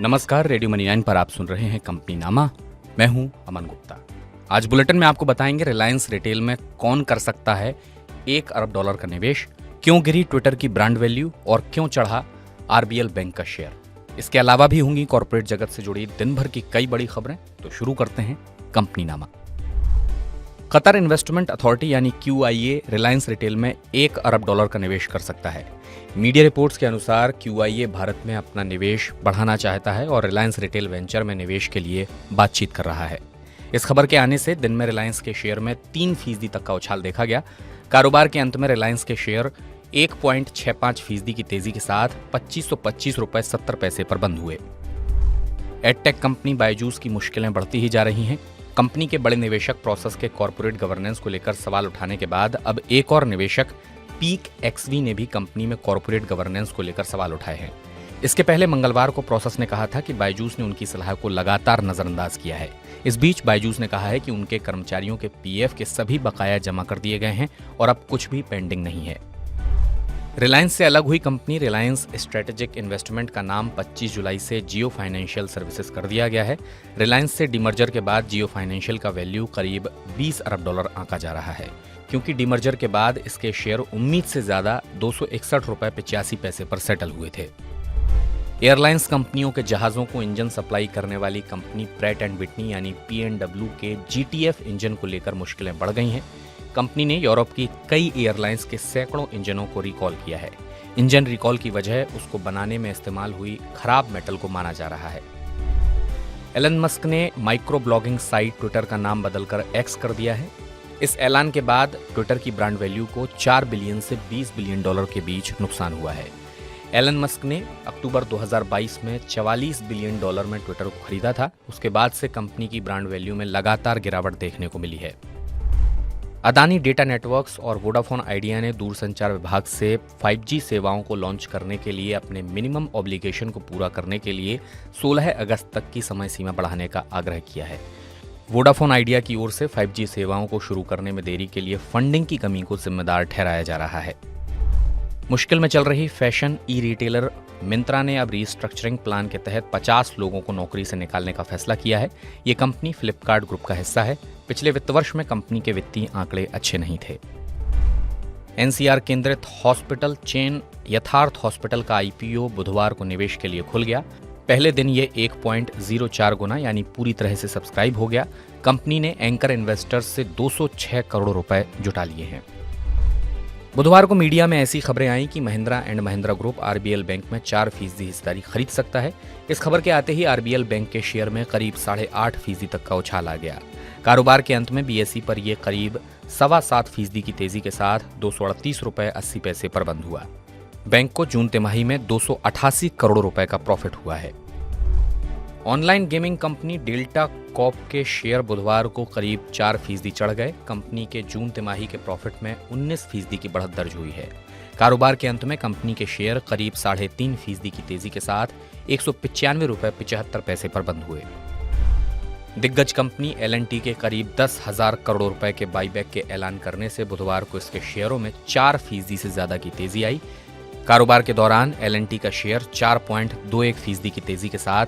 नमस्कार, radio money 9 पर आप सुन रहे हैं कंपनी नामा। मैं हूं अमन गुप्ता। आज बुलेटिन में आपको बताएंगे रिलायंस रिटेल में कौन कर सकता है $1 अरब का निवेश, क्यों गिरी ट्विटर की ब्रांड वैल्यू और क्यों चढ़ा आरबीएल बैंक का शेयर। इसके अलावा भी होंगी कॉर्पोरेट जगत से जुड़ी दिन भर की कई बड़ी खबरें। तो शुरू करते हैं कंपनी नामा। कतर इन्वेस्टमेंट अथॉरिटी यानी QIA रिलायंस रिटेल में $1 अरब का निवेश कर सकता है। मीडिया रिपोर्ट्स के अनुसार QIA भारत में अपना निवेश बढ़ाना चाहता है और रिलायंस रिटेल वेंचर में निवेश के लिए बातचीत कर रहा है। इस खबर के आने से दिन में रिलायंस के शेयर में 3% तक का उछाल देखा गया। कारोबार के अंत में रिलायंस के शेयर 1.65% की तेजी के साथ ₹2525.70 पर बंद हुए। एडटेक कंपनी बायजूस की मुश्किलें बढ़ती ही जा रही हैं। कंपनी के बड़े निवेशक प्रोसेस के कॉर्पोरेट गवर्नेंस को लेकर सवाल उठाने के बाद अब एक और निवेशक पीक एक्सवी ने भी कंपनी में कॉर्पोरेट गवर्नेंस को लेकर सवाल उठाए हैं। इसके पहले मंगलवार को प्रोसेस ने कहा था कि बायजूस ने उनकी सलाह को लगातार नजरअंदाज किया है। इस बीच बायजूस ने कहा है कि उनके कर्मचारियों के पीएफ के सभी बकाया जमा कर दिए गए हैं और अब कुछ भी पेंडिंग नहीं है। रिलायंस से अलग हुई कंपनी रिलायंस स्ट्रेटेजिक इन्वेस्टमेंट का नाम 25 जुलाई से जियो फाइनेंशियल सर्विसेज कर दिया गया है। रिलायंस से डीमर्जर के बाद जियो फाइनेंशियल का वैल्यू करीब $20 अरब आंका जा रहा है, क्योंकि डीमर्जर के बाद इसके शेयर उम्मीद से ज्यादा ₹261.85 पर सेटल हुए थे। एयरलाइंस कंपनियों के जहाजों को इंजन सप्लाई करने वाली कंपनी प्रैट एंड विटनी यानी P&W के GTF इंजन को लेकर मुश्किलें बढ़ गई हैं। कंपनी ने यूरोप की कई एयरलाइंस के सैकड़ों इंजनों को रिकॉल किया है। इंजन रिकॉल की वजह उसको बनाने में इस्तेमाल हुई खराब मेटल को माना जा रहा है। एलन मस्क ने माइक्रो ब्लॉगिंग साइट ट्विटर का नाम बदलकर X कर दिया है। इस ऐलान के बाद ट्विटर की ब्रांड वैल्यू को $4 बिलियन से $20 बिलियन के बीच नुकसान हुआ है। एलन मस्क ने अक्टूबर 2022 में $44 बिलियन में ट्विटर को खरीदा था। उसके बाद से कंपनी की ब्रांड वैल्यू में लगातार गिरावट देखने को मिली है। अदानी डेटा नेटवर्क्स और वोडाफोन आइडिया ने दूरसंचार विभाग से 5G सेवाओं को लॉन्च करने के लिए अपने मिनिमम ऑब्लिगेशन को पूरा करने के लिए 16 अगस्त तक की समय सीमा बढ़ाने का आग्रह किया है। वोडाफोन आइडिया की ओर से 5G सेवाओं को शुरू करने में देरी के लिए फंडिंग की कमी को जिम्मेदार ठहराया जा रहा है। मुश्किल में चल रही फैशन ई रिटेलर मिंत्रा ने अब रीस्ट्रक्चरिंग प्लान के तहत 50 लोगों को नौकरी से निकालने का फैसला किया है। ये कंपनी फ्लिपकार्ट ग्रुप का हिस्सा है। पिछले वित्त वर्ष में कंपनी के वित्तीय आंकड़े अच्छे नहीं थे। NCR केंद्रित हॉस्पिटल चेन यथार्थ हॉस्पिटल का IPO बुधवार को निवेश के लिए खुल गया। पहले दिन ये 1.04 गुना यानी पूरी तरह से सब्सक्राइब हो गया। कंपनी ने एंकर इन्वेस्टर्स से 206 करोड़ रुपए जुटा लिए हैं। बुधवार को मीडिया में ऐसी खबरें आईं कि Mahindra and Mahindra group RBL bank में 4% हिस्सेदारी खरीद सकता है। इस खबर के आते ही आरबीएल बैंक के शेयर में करीब 8.5% तक का उछाल आ गया। कारोबार के अंत में BSE पर यह करीब 7.25% की तेजी के साथ ₹238.80 पर बंद हुआ। बैंक को जून तिमाही में 288 करोड़ रुपए का प्रॉफिट हुआ है। Online gaming company delta Corp के शेयर बुधवार को करीब 4% चढ़ गए। कंपनी के जून तिमाही के प्रॉफिट में 19% की बढ़त दर्ज हुई है। कारोबार के अंत में कंपनी के शेयर करीब 3.5% की तेजी के साथ ₹195.75 पर बंद हुए। दिग्गज कंपनी L&T के करीब 10,000 करोड़ रुपए के बाईबैक के ऐलान करने से बुधवार को इसके शेयरों में 4% से ज्यादा की तेजी आई। कारोबार के दौरान L&T का शेयर 4.21% की तेजी के साथ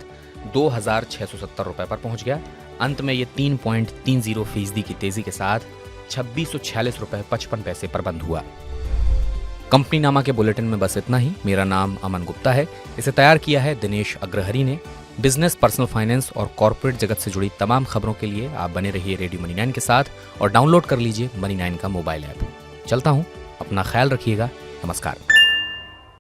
₹2,670 पर पहुंच गया। अंत में ये 3.30% की तेजी के साथ ₹2646.55 पर बंद हुआ। कंपनी नामा के बुलेटिन में बस इतना ही। मेरा नाम अमन गुप्ता है। इसे तैयार किया है दिनेश अग्रहरी ने। बिजनेस, पर्सनल फाइनेंस और कॉर्पोरेट जगत से जुड़ी तमाम खबरों के लिए आप बने रहिए रेडियो मनी 9 के साथ और डाउनलोड कर लीजिए मनी 9 का मोबाइल ऐप। चलता हूं, अपना ख्याल रखिएगा। नमस्कार।